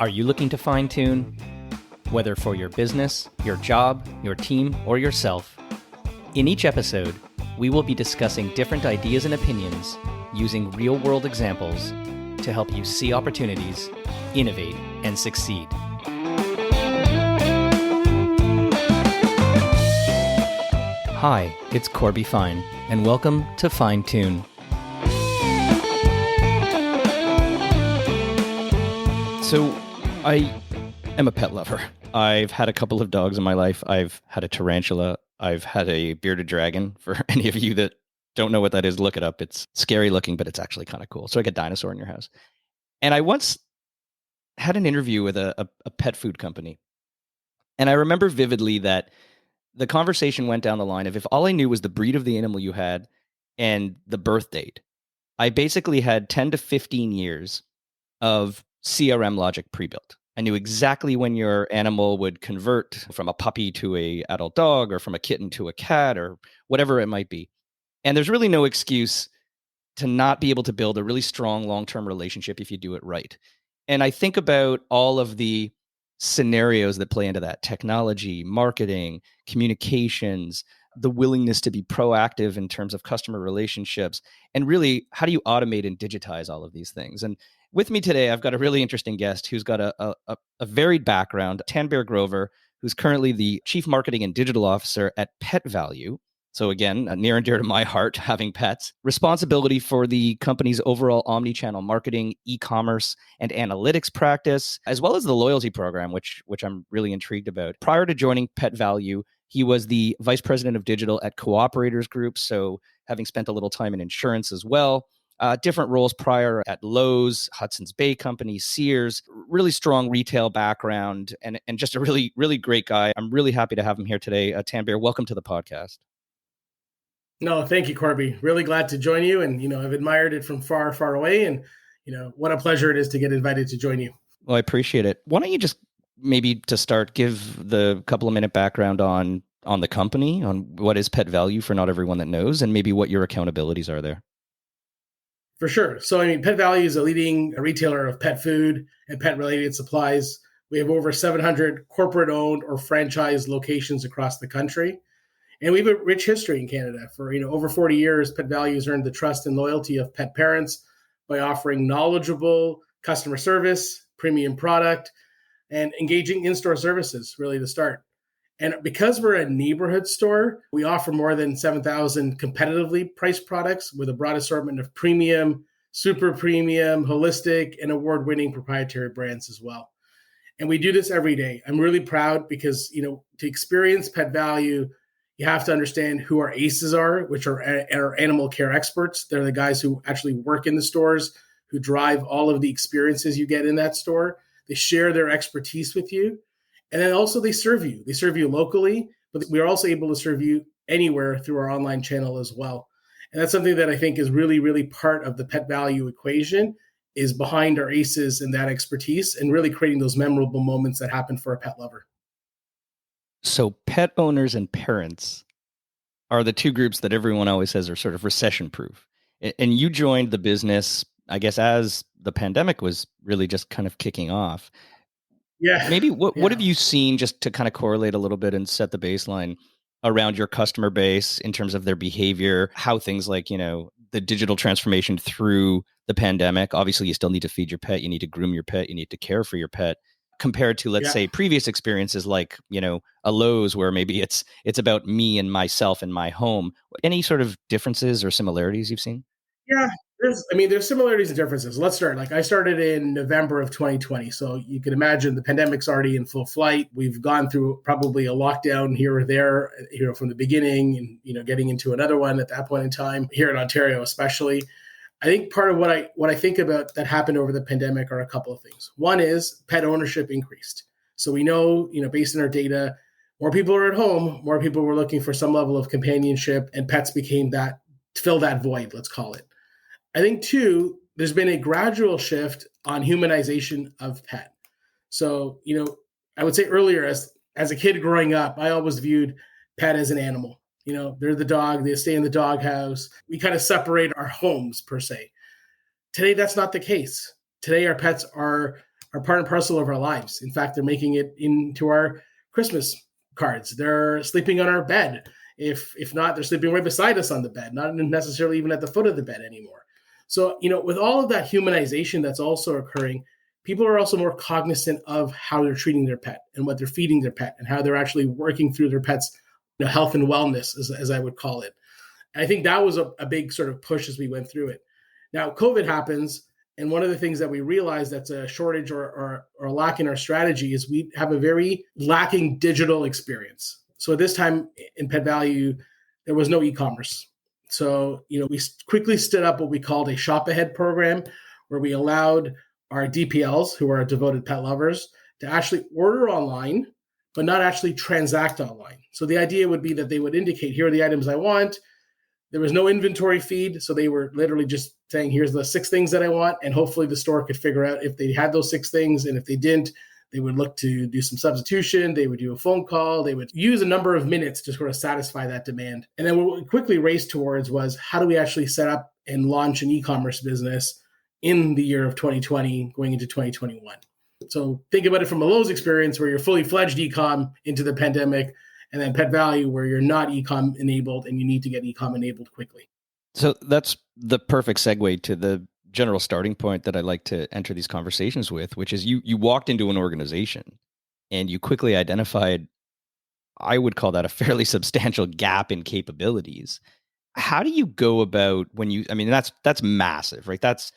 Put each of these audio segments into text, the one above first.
Are you looking to fine-tune? Whether for your business, your job, your team, or yourself, in each episode, we will be discussing different ideas and opinions using real-world examples to help you see opportunities, innovate, and succeed. Hi, it's Corby Fine, and welcome to Fine Tune. So, I am a pet lover. I've had a couple of dogs in my life. I've had a tarantula. I've had a bearded dragon. For any of you that don't know what that is, look it up. It's scary looking, but it's actually kind of cool. So like a dinosaur in your house. And I once had an interview with a pet food company. And I remember vividly that the conversation went down the line of if all I knew was the breed of the animal you had and the birth date, I basically had 10 to 15 years of CRM logic pre-built. I knew exactly when your animal would convert from a puppy to an adult dog or from a kitten to a cat or whatever it might be. And there's really no excuse to not be able to build a really strong long-term relationship if you do it right. And I think about all of the scenarios that play into that: technology, marketing, communications, the willingness to be proactive in terms of customer relationships, and really, how do you automate and digitize all of these things? And with me today, I've got a really interesting guest who's got a varied background, Tanbir Grover, who's currently the Chief Marketing and Digital Officer at Pet Valu. So again, near and dear to my heart, having pets. Responsibility for the company's overall omni-channel marketing, e-commerce, and analytics practice, as well as the loyalty program, which I'm really intrigued about. Prior to joining Pet Valu, he was the Vice President of Digital at Cooperators Group, so having spent a little time in insurance as well. Different roles prior at Lowe's, Hudson's Bay Company, Sears, really strong retail background, and just a really, really great guy. I'm really happy to have him here today. Tanbir, welcome to the podcast. No, thank you, Corby. Really glad to join you. And, I've admired it from far, far away. And, what a pleasure it is to get invited to join you. Well, I appreciate it. Why don't you just maybe to start, give the couple of minute background on the company, on what is Pet Valu for not everyone that knows, and maybe what your accountabilities are there. For sure. So, Pet Valu is a leading retailer of pet food and pet-related supplies. We have over 700 corporate-owned or franchise locations across the country. And we have a rich history in Canada. For over 40 years, Pet Valu has earned the trust and loyalty of pet parents by offering knowledgeable customer service, premium product, and engaging in-store services, really, to start. And because we're a neighborhood store, we offer more than 7,000 competitively priced products with a broad assortment of premium, super premium, holistic, and award-winning proprietary brands as well. And we do this every day. I'm really proud because, to experience Pet Valu, you have to understand who our ACEs are, which are our animal care experts. They're the guys who actually work in the stores, who drive all of the experiences you get in that store. They share their expertise with you. And then also they serve you. They serve you locally, but we are also able to serve you anywhere through our online channel as well. And that's something that I think is really, really part of the Pet Valu equation, is behind our ACEs and that expertise and really creating those memorable moments that happen for a pet lover. So pet owners and parents are the two groups that everyone always says are sort of recession proof. And you joined the business, I guess, as the pandemic was really just kind of kicking off. Yeah. Maybe what have you seen, just to kind of correlate a little bit and set the baseline around your customer base in terms of their behavior, how things like, the digital transformation through the pandemic? Obviously, you still need to feed your pet, you need to groom your pet, you need to care for your pet, compared to, let's say, previous experiences like, a Lowe's where maybe it's about me and myself and my home. Any sort of differences or similarities you've seen? Yeah, there's similarities and differences. Let's start. I started in November of 2020. So you can imagine the pandemic's already in full flight. We've gone through probably a lockdown here or there, from the beginning, and, getting into another one at that point in time here in Ontario, especially. I think part of what I think about that happened over the pandemic are a couple of things. One is pet ownership increased. So we know, based on our data, more people are at home, more people were looking for some level of companionship, and pets became that, fill that void, let's call it. I think, two, there's been a gradual shift on humanization of pet. So, I would say earlier, as a kid growing up, I always viewed pet as an animal. They're the dog, they stay in the doghouse. We kind of separate our homes, per se. Today, that's not the case. Today, our pets are are part and parcel of our lives. In fact, they're making it into our Christmas cards. They're sleeping on our bed. If not, they're sleeping right beside us on the bed, not necessarily even at the foot of the bed anymore. So, with all of that humanization that's also occurring, people are also more cognizant of how they're treating their pet and what they're feeding their pet and how they're actually working through their pet's health and wellness, as I would call it. And I think that was a big sort of push as we went through it. Now, COVID happens. And one of the things that we realized that's a shortage or a lack in our strategy is we have a very lacking digital experience. So at this time in Pet Valu, there was no e-commerce. So, we quickly stood up what we called a shop ahead program, where we allowed our DPLs, who are devoted pet lovers, to actually order online, but not actually transact online. So the idea would be that they would indicate, here are the items I want. There was no inventory feed. So they were literally just saying, here's the 6 things that I want. And hopefully the store could figure out if they had those 6 things. And if they didn't, they would look to do some substitution. They would do a phone call. They would use a number of minutes to sort of satisfy that demand. And then what we quickly raced towards was, how do we actually set up and launch an e-commerce business in the year of 2020 going into 2021? So think about it from a Lowe's experience, where you're fully fledged e-com into the pandemic, and then Pet Valu, where you're not e-com enabled and you need to get e-com enabled quickly. So that's the perfect segue to the general starting point that I like to enter these conversations with, which is you walked into an organization and you quickly identified, I would call that a fairly substantial gap in capabilities. How do you go about that's massive, right? That's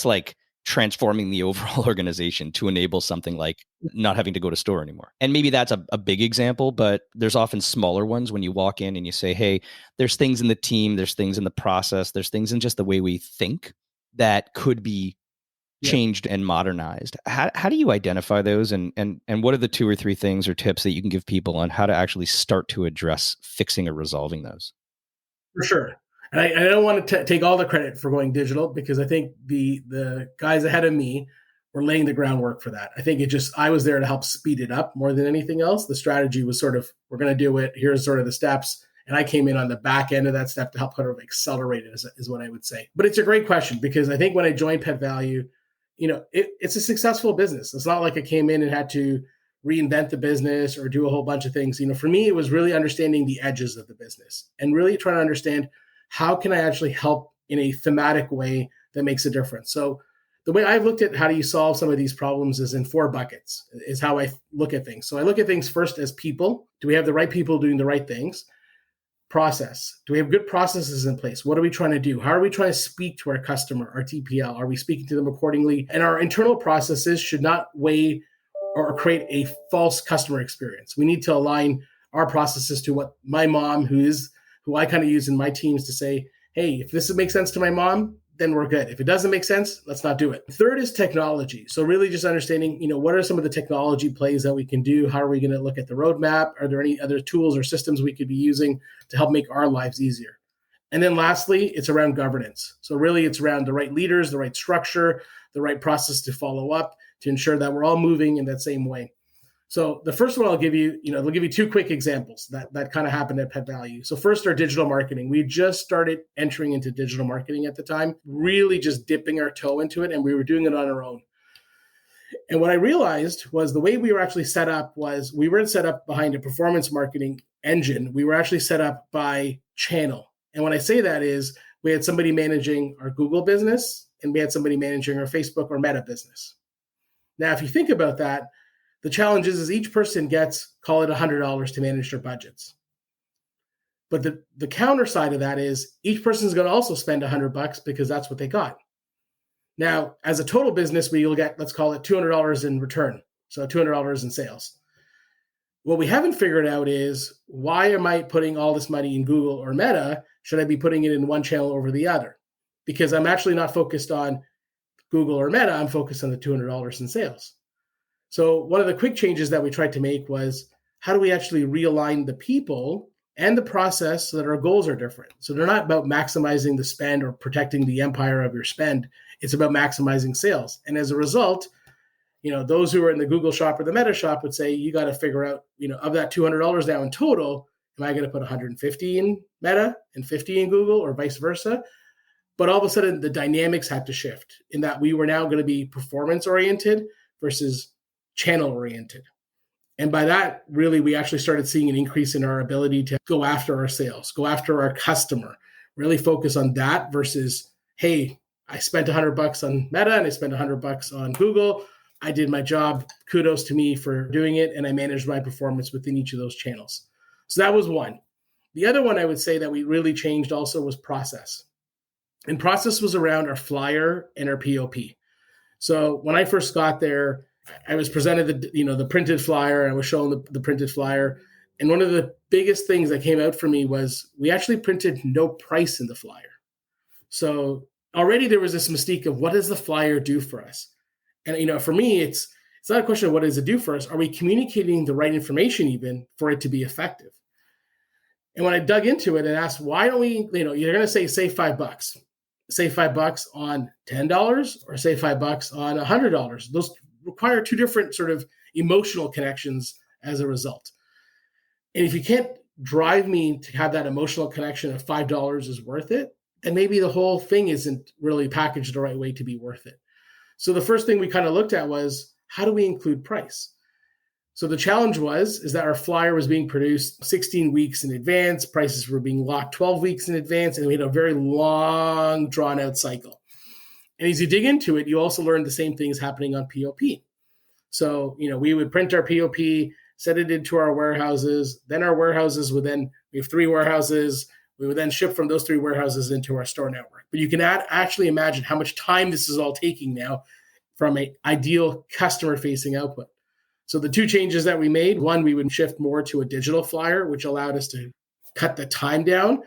like transforming the overall organization to enable something like not having to go to store anymore. And maybe that's a big example, but there's often smaller ones when you walk in and you say, hey, there's things in the team, there's things in the process, there's things in just the way we think that could be changed and modernized. How do you identify those? And what are the 2 or 3 things or tips that you can give people on how to actually start to address fixing or resolving those? For sure. And I don't want to take all the credit for going digital, because I think the guys ahead of me were laying the groundwork for that. I think I was there to help speed it up more than anything else. The strategy was sort of, we're going to do it. Here's sort of the steps. And I came in on the back end of that step to help kind of accelerate it, is what I would say. But it's a great question, because I think when I joined Pet Valu, it's a successful business. It's not like I came in and had to reinvent the business or do a whole bunch of things. For me, it was really understanding the edges of the business and really trying to understand, how can I actually help in a thematic way that makes a difference? So the way I've looked at how do you solve some of these problems is in 4 buckets, is how I look at things. So I look at things first as people. Do we have the right people doing the right things? Process. Do we have good processes in place? What are we trying to do? How are we trying to speak to our customer, our TPL? Are we speaking to them accordingly? And our internal processes should not weigh or create a false customer experience. We need to align our processes to what my mom, who I kind of use in my teams, to say, hey, if this makes sense to my mom, then we're good. If it doesn't make sense, let's not do it. Third is technology. So really just understanding, what are some of the technology plays that we can do? How are we going to look at the roadmap? Are there any other tools or systems we could be using to help make our lives easier? And then lastly, it's around governance. So really it's around the right leaders, the right structure, the right process to follow up to ensure that we're all moving in that same way. So the first one I'll give you, they'll give you 2 quick examples that kind of happened at Pet Valu. So first, our digital marketing. We just started entering into digital marketing at the time, really just dipping our toe into it, and we were doing it on our own. And what I realized was the way we were actually set up was we weren't set up behind a performance marketing engine. We were actually set up by channel. And when I say that is, we had somebody managing our Google business and we had somebody managing our Facebook or Meta business. Now, if you think about that, the challenge is each person gets, call it $100 to manage their budgets. But the counter side of that is each person is going to also spend $100 because that's what they got. Now, as a total business, we will get, let's call it $200 in return. So $200 in sales. What we haven't figured out is, why am I putting all this money in Google or Meta? Should I be putting it in one channel over the other? Because I'm actually not focused on Google or Meta. I'm focused on the $200 in sales. So one of the quick changes that we tried to make was, how do we actually realign the people and the process so that our goals are different? So they're not about maximizing the spend or protecting the empire of your spend. It's about maximizing sales. And as a result, those who are in the Google shop or the Meta shop would say, you got to figure out, of that $200 now in total, am I going to put 150 in Meta and 50 in Google, or vice versa? But all of a sudden the dynamics had to shift in that we were now going to be performance oriented versus channel oriented. And by that, really, we actually started seeing an increase in our ability to go after our sales, go after our customer, really focus on that versus, hey, I spent $100 on Meta and I spent $100 on Google. I did my job. Kudos to me for doing it. And I managed my performance within each of those channels. So that was one. The other one I would say that we really changed also was process. And process was around our flyer and our POP. So when I first got there, I was presented the printed flyer, and I was shown the printed flyer. And one of the biggest things that came out for me was we actually printed no price in the flyer. So already there was this mystique of what does the flyer do for us? And for me, it's not a question of what does it do for us. Are we communicating the right information even for it to be effective? And when I dug into it and asked, why don't we, you're going to say save $5, save $5 on $10 or save $5 on $100. Those require two different sort of emotional connections as a result. And if you can't drive me to have that emotional connection of $5 is worth it, then maybe the whole thing isn't really packaged the right way to be worth it. So the first thing we kind of looked at was, how do we include price? So the challenge is that our flyer was being produced 16 weeks in advance, prices were being locked 12 weeks in advance, and we had a very long, drawn-out cycle. And as you dig into it, you also learn the same things happening on POP. So, we would print our POP, set it into our warehouses. Then our warehouses we have 3 warehouses. We would then ship from those 3 warehouses into our store network. But you can actually imagine how much time this is all taking now from an ideal customer-facing output. So the 2 changes that we made, one, we would shift more to a digital flyer, which allowed us to cut the time down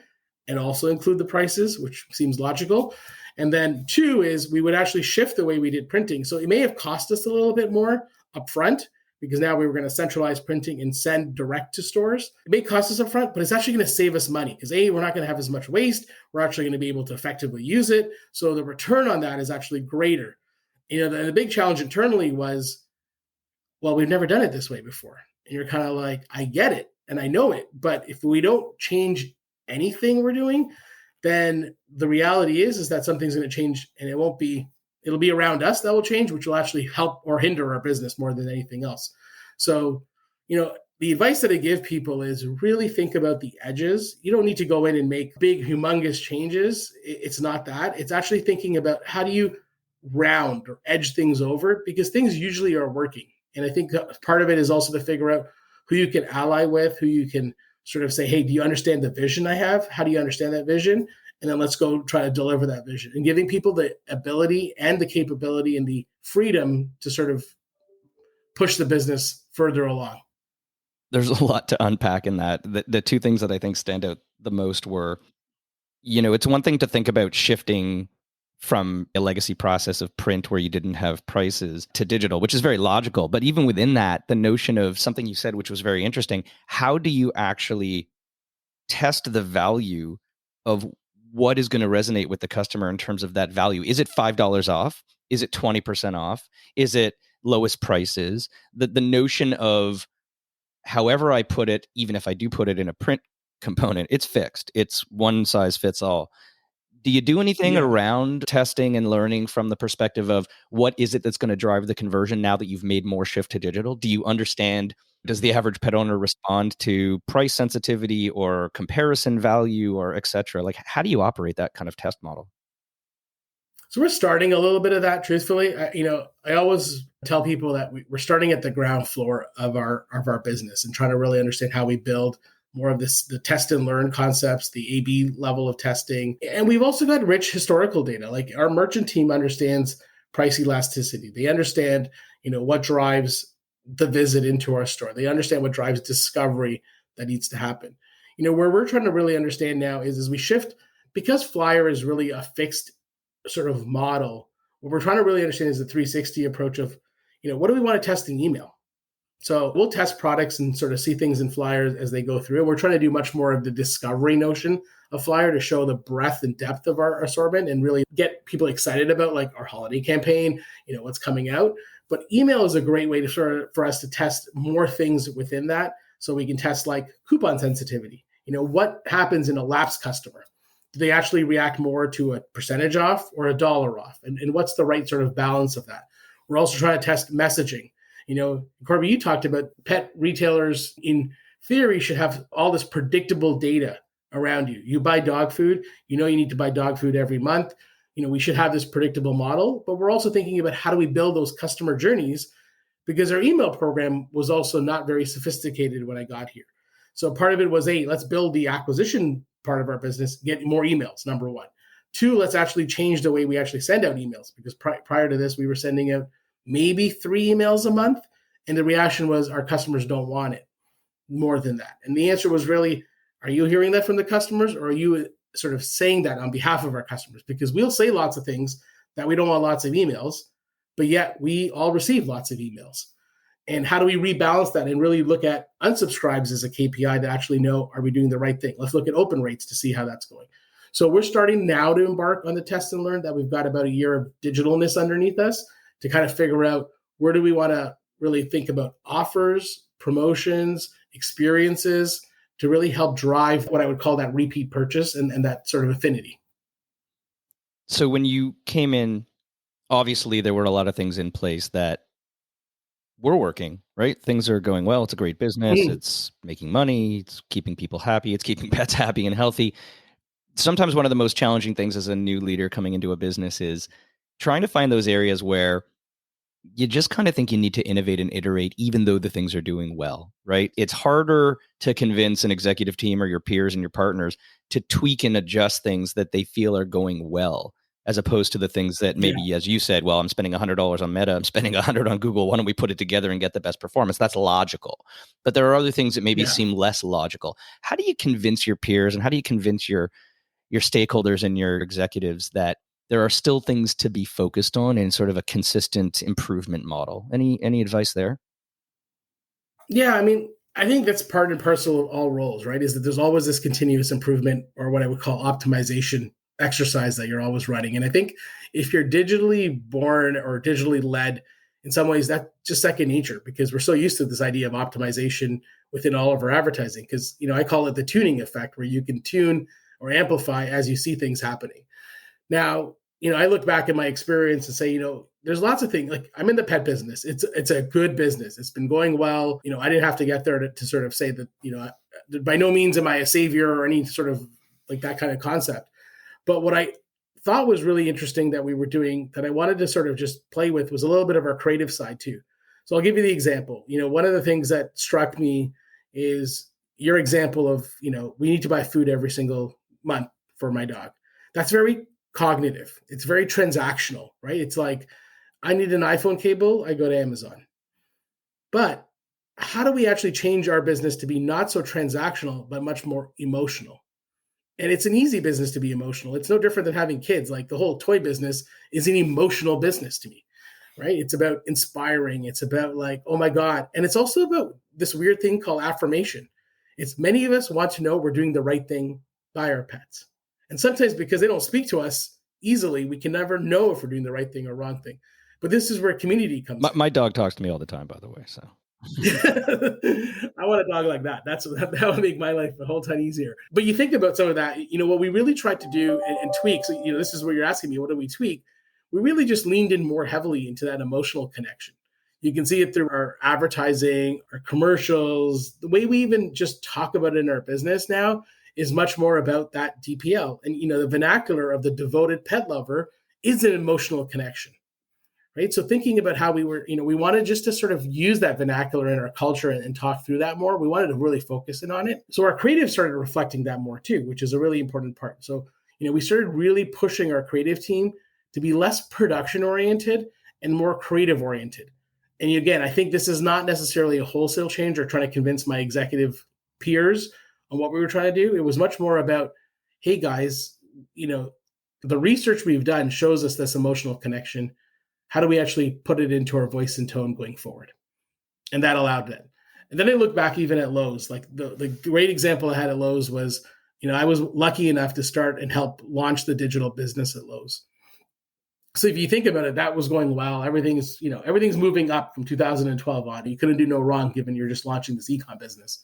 and also include the prices, which seems logical. And then 2 is we would actually shift the way we did printing. So it may have cost us a little bit more upfront because now we were going to centralize printing and send direct to stores. It may cost us upfront, but it's actually going to save us money because we're not going to have as much waste. We're actually going to be able to effectively use it. So the return on that is actually greater. The big challenge internally was, well, we've never done it this way before. And you're kind of like, I get it and I know it, but if we don't change anything we're doing, then the reality is that something's going to change, and it'll be around us that will change, which will actually help or hinder our business more than anything else. So, the advice that I give people is really think about the edges. You don't need to go in and make big, humongous changes. It's not that. It's actually thinking about how do you round or edge things over, because things usually are working. And I think part of it is also to figure out who you can ally with, who you can sort of say, hey, do you understand the vision I have? How do you understand that vision? And then let's go try to deliver that vision, and giving people the ability and the capability and the freedom to sort of push the business further along. There's a lot to unpack in that. The 2 things that I think stand out the most were, it's one thing to think about shifting from a legacy process of print where you didn't have prices to digital, which is very logical. But even within that, the notion of something you said, which was very interesting, how do you actually test the value of what is going to resonate with the customer in terms of that value? Is it $5 off? Is it 20% off? Is it lowest prices? The notion of however I put it, even if I do put it in a print component, it's fixed. It's one size fits all. Do you do anything around testing and learning from the perspective of what is it that's going to drive the conversion now that you've made more shift to digital? Do you understand, does the average pet owner respond to price sensitivity or comparison value or et cetera? Like, how do you operate that kind of test model? So we're starting a little bit of that, truthfully. I always tell people that we're starting at the ground floor of our business and trying to really understand how we build more of the test and learn concepts, the A/B level of testing. And we've also got rich historical data. Like our merchant team understands price elasticity. They understand, what drives the visit into our store. They understand what drives discovery that needs to happen. Where we're trying to really understand now is as we shift, because flyer is really a fixed sort of model, what we're trying to really understand is the 360 approach of, what do we want to test in email? So we'll test products and sort of see things in flyers as they go through. And we're trying to do much more of the discovery notion of flyer to show the breadth and depth of our assortment and really get people excited about like our holiday campaign, what's coming out. But email is a great way for us to test more things within that. So we can test like coupon sensitivity. What happens in a lapsed customer? Do they actually react more to a percentage off or $1 off? And what's the right sort of balance of that? We're also trying to test messaging. Corby, you talked about pet retailers in theory should have all this predictable data around you. You buy dog food, you need to buy dog food every month. We should have this predictable model, but we're also thinking about how do we build those customer journeys, because our email program was also not very sophisticated when I got here. So part of it was, hey, let's build the acquisition part of our business, get more emails, number one. Two, let's actually change the way we actually send out emails, because prior to this, we were sending out maybe 3 emails a month. And the reaction was our customers don't want it more than that. And the answer was really, are you hearing that from the customers, or are you sort of saying that on behalf of our customers? Because we'll say lots of things that we don't want lots of emails, but yet we all receive lots of emails. And how do we rebalance that and really look at unsubscribes as a KPI to actually know, are we doing the right thing? Let's look at open rates to see how that's going. So we're starting now to embark on the test and learn that we've got about a year of digitalness underneath us to kind of figure out where do we want to really think about offers, promotions, experiences to really help drive what I would call that repeat purchase and that sort of affinity. So when you came in, obviously there were a lot of things in place that were working, right? Things are going well. It's a great business. It's making money. It's keeping people happy. It's keeping pets happy and healthy. Sometimes one of the most challenging things as a new leader coming into a business is trying to find those areas where you just kind of think you need to innovate and iterate, even though the things are doing well, right? It's harder to convince an executive team or your peers and your partners to tweak and adjust things that they feel are going well, as opposed to the things that maybe, as you said, well, I'm spending $100 on Meta, I'm spending $100 on Google. Why don't we put it together and get the best performance? That's logical. But there are other things that maybe seem less logical. How do you convince your peers, and how do you convince your stakeholders and your executives that there are still things to be focused on in sort of a consistent improvement model? Any advice there? Yeah, I mean, I think that's part and parcel of all roles, right? Is that there's always this continuous improvement, or what I would call optimization exercise that you're always running. And I think if you're digitally born or digitally led, in some ways that's just second nature, because we're so used to this idea of optimization within all of our advertising. Because, I call it the tuning effect, where you can tune or amplify as you see things happening. Now, I look back at my experience and say, there's lots of things. Like, I'm in the pet business. It's a good business. It's been going well. I didn't have to get there to sort of say that, by no means am I a savior or any sort of like that kind of concept. But what I thought was really interesting that we were doing, that I wanted to sort of just play with, was a little bit of our creative side too. So I'll give you the example. One of the things that struck me is your example of, we need to buy food every single month for my dog. That's very cognitive. It's very transactional, right? It's like, I need an iPhone cable, I go to Amazon. But how do we actually change our business to be not so transactional, but much more emotional? And it's an easy business to be emotional. It's no different than having kids. Like, the whole toy business is an emotional business to me, right? It's about inspiring. It's about like, oh my God. And it's also about this weird thing called affirmation. It's many of us want to know we're doing the right thing by our pets. And sometimes because they don't speak to us easily, we can never know if we're doing the right thing or wrong thing. But this is where community comes in. My dog talks to me all the time, by the way. So I want a dog like that. That would make my life a whole ton easier. But you think about some of that, what we really tried to do and tweak. So, this is where you're asking me, what do we tweak? We really just leaned in more heavily into that emotional connection. You can see it through our advertising, our commercials, the way we even just talk about it in our business now is much more about that DPL. And, the vernacular of the devoted pet lover is an emotional connection, right? So thinking about how we were, we wanted just to sort of use that vernacular in our culture and talk through that more. We wanted to really focus in on it. So our creative started reflecting that more too, which is a really important part. So, we started really pushing our creative team to be less production oriented and more creative oriented. And again, I think this is not necessarily a wholesale change or trying to convince my executive peers on what we were trying to do. It was much more about, hey guys, the research we've done shows us this emotional connection. How do we actually put it into our voice and tone going forward? And that allowed that. And then I look back even at Lowe's. Like the great example I had at Lowe's was, I was lucky enough to start and help launch the digital business at Lowe's. So if you think about it, that was going well. Everything's moving up from 2012 on. You couldn't do no wrong given you're just launching this e-com business.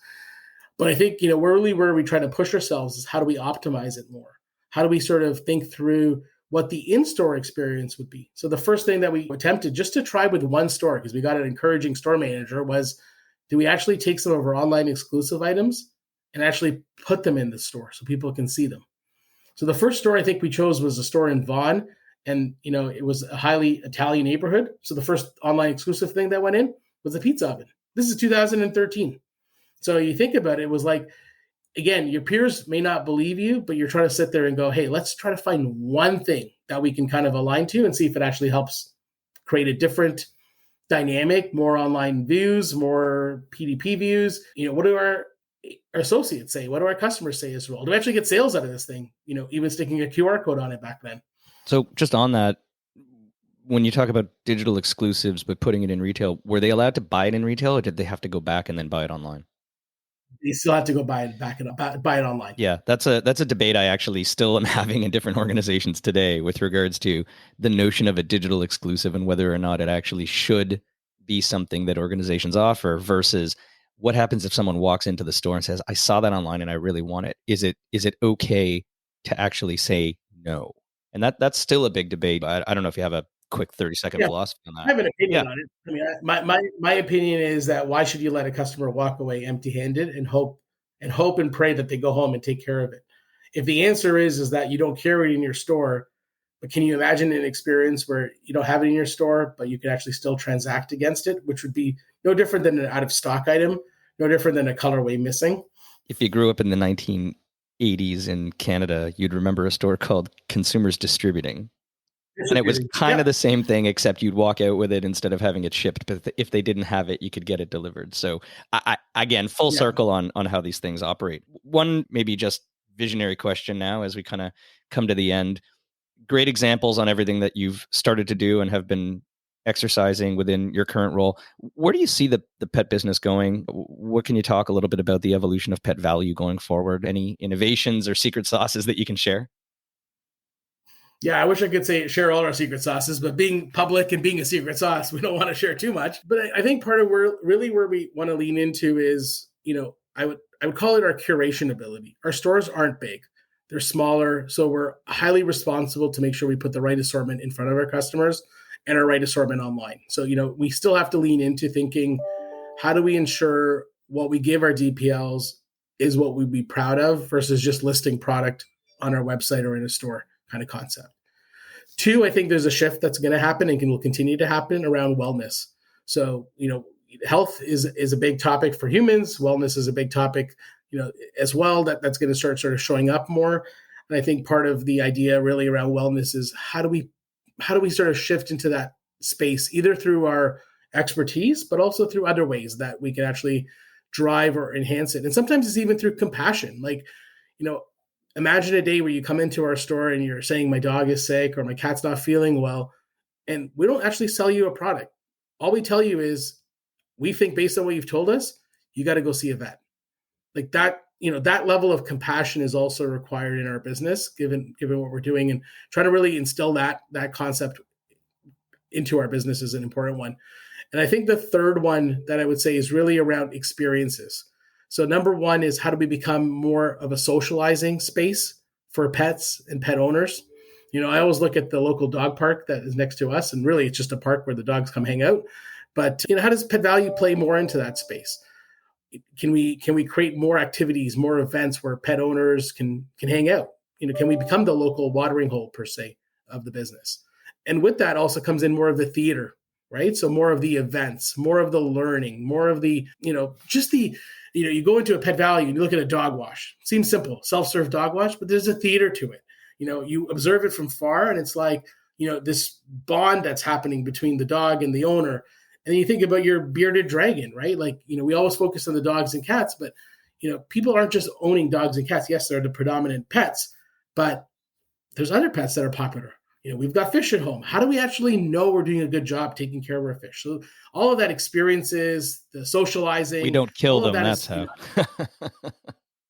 But I think, really where we try to push ourselves is how do we optimize it more? How do we sort of think through what the in-store experience would be. So the first thing that we attempted just to try with one store, because we got an encouraging store manager, was do we actually take some of our online exclusive items and actually put them in the store so people can see them? So the first store I think we chose was a store in Vaughan, and it was a highly Italian neighborhood. So the first online exclusive thing that went in was a pizza oven. This is 2013. So you think about it, it was like, again, your peers may not believe you, but you're trying to sit there and go, hey, let's try to find one thing that we can kind of align to and see if it actually helps create a different dynamic, more online views, more PDP views. What do our associates say? What do our customers say as well? Do we actually get sales out of this thing? Even sticking a QR code on it back then. So just on that, when you talk about digital exclusives, but putting it in retail, were they allowed to buy it in retail, or did they have to go back and then buy it online? You still have to go buy it online. Yeah, that's a debate I actually still am having in different organizations today with regards to the notion of a digital exclusive and whether or not it actually should be something that organizations offer versus what happens if someone walks into the store and says, I saw that online and I really want it. Is it okay to actually say no? And that's still a big debate. I don't know if you have a quick 30-second philosophy on that. I have an opinion on it. I mean, my opinion is that why should you let a customer walk away empty-handed and hope and pray that they go home and take care of it? If the answer is that you don't carry it in your store, but can you imagine an experience where you don't have it in your store, but you can actually still transact against it, which would be no different than an out-of-stock item, no different than a colorway missing? If you grew up in the 1980s in Canada, you'd remember a store called Consumers Distributing. And it was kind of the same thing, except you'd walk out with it instead of having it shipped. But if they didn't have it, you could get it delivered. So again, full circle on how these things operate. One maybe just visionary question now as we kind of come to the end. Great examples on everything that you've started to do and have been exercising within your current role. Where do you see the pet business going? What can you talk a little bit about the evolution of Pet Valu going forward? Any innovations or secret sauces that you can share? Yeah, I wish I could share all our secret sauces, but being public and being a secret sauce, we don't want to share too much. But I think part of where we want to lean into is, I would call it our curation ability. Our stores aren't big. They're smaller. So we're highly responsible to make sure we put the right assortment in front of our customers and our right assortment online. So, we still have to lean into thinking, how do we ensure what we give our DPLs is what we'd be proud of versus just listing product on our website or in a store kind of concept. Two, I think there's a shift that's going to happen and will continue to happen around wellness. So, health is a big topic for humans. Wellness is a big topic, as well, that's going to start sort of showing up more. And I think part of the idea really around wellness is how do we sort of shift into that space, either through our expertise, but also through other ways that we can actually drive or enhance it. And sometimes it's even through compassion. Like, imagine a day where you come into our store and you're saying my dog is sick or my cat's not feeling well, and we don't actually sell you a product. All we tell you is we think based on what you've told us, you got to go see a vet. Like that, that level of compassion is also required in our business, given what we're doing, and trying to really instill that concept into our business is an important one. And I think the third one that I would say is really around experiences. So number one is how do we become more of a socializing space for pets and pet owners? I always look at the local dog park that is next to us, and really it's just a park where the dogs come hang out. But how does Pet Valu play more into that space? Can we create more activities, more events where pet owners can hang out? Can we become the local watering hole per se of the business? And with that also comes in more of the theater, right? So more of the events, more of the learning, more of the, just the, you go into a Pet Valu and you look at a dog wash. Seems simple, self-serve dog wash, but there's a theater to it. You observe it from far and it's like, this bond that's happening between the dog and the owner. And then you think about your bearded dragon, right? Like, we always focus on the dogs and cats, but, people aren't just owning dogs and cats. Yes, they're the predominant pets, but there's other pets that are popular. We've got fish at home. How do we actually know we're doing a good job taking care of our fish? So all of that experiences, the socializing. We don't kill them, that's how.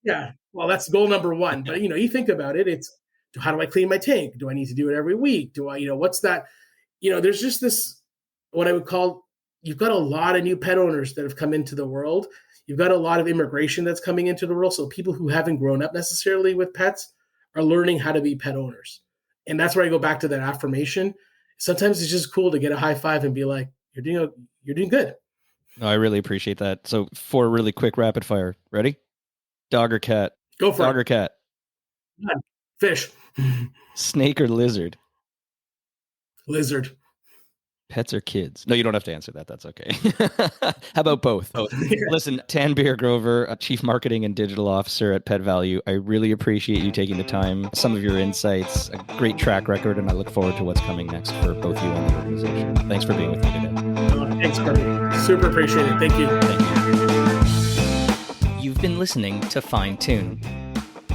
Yeah, well, that's goal number one. But, you think about it, it's how do I clean my tank? Do I need to do it every week? Do I, what's that? There's just this, what I would call, you've got a lot of new pet owners that have come into the world. You've got a lot of immigration that's coming into the world. So people who haven't grown up necessarily with pets are learning how to be pet owners. And that's where I go back to that affirmation. Sometimes it's just cool to get a high five and be like, you're doing good. No, I really appreciate that. So 4 really quick rapid fire. Ready? Dog or cat? Go for Dog it. or cat? Fish. Snake or lizard? Lizard. Pets or kids? No, you don't have to answer that. That's okay. How about both? Yeah. Listen, Tanbir Grover, a Chief Marketing and Digital Officer at Pet Valu, I really appreciate you taking the time, some of your insights, a great track record, and I look forward to what's coming next for both you and the organization. Thanks for being with me today. Thanks, Kirby. Super appreciate it. Thank you. Thank you. You've been listening to Fine Tune.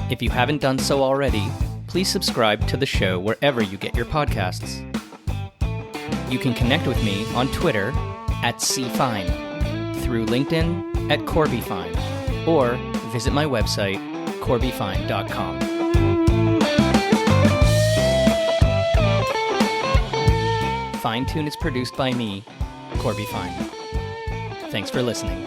If you haven't done so already, please subscribe to the show wherever you get your podcasts. You can connect with me on Twitter @CFine, through LinkedIn @CorbyFine, or visit my website, corbyfine.com. Fine Tune is produced by me, Corby Fine. Thanks for listening.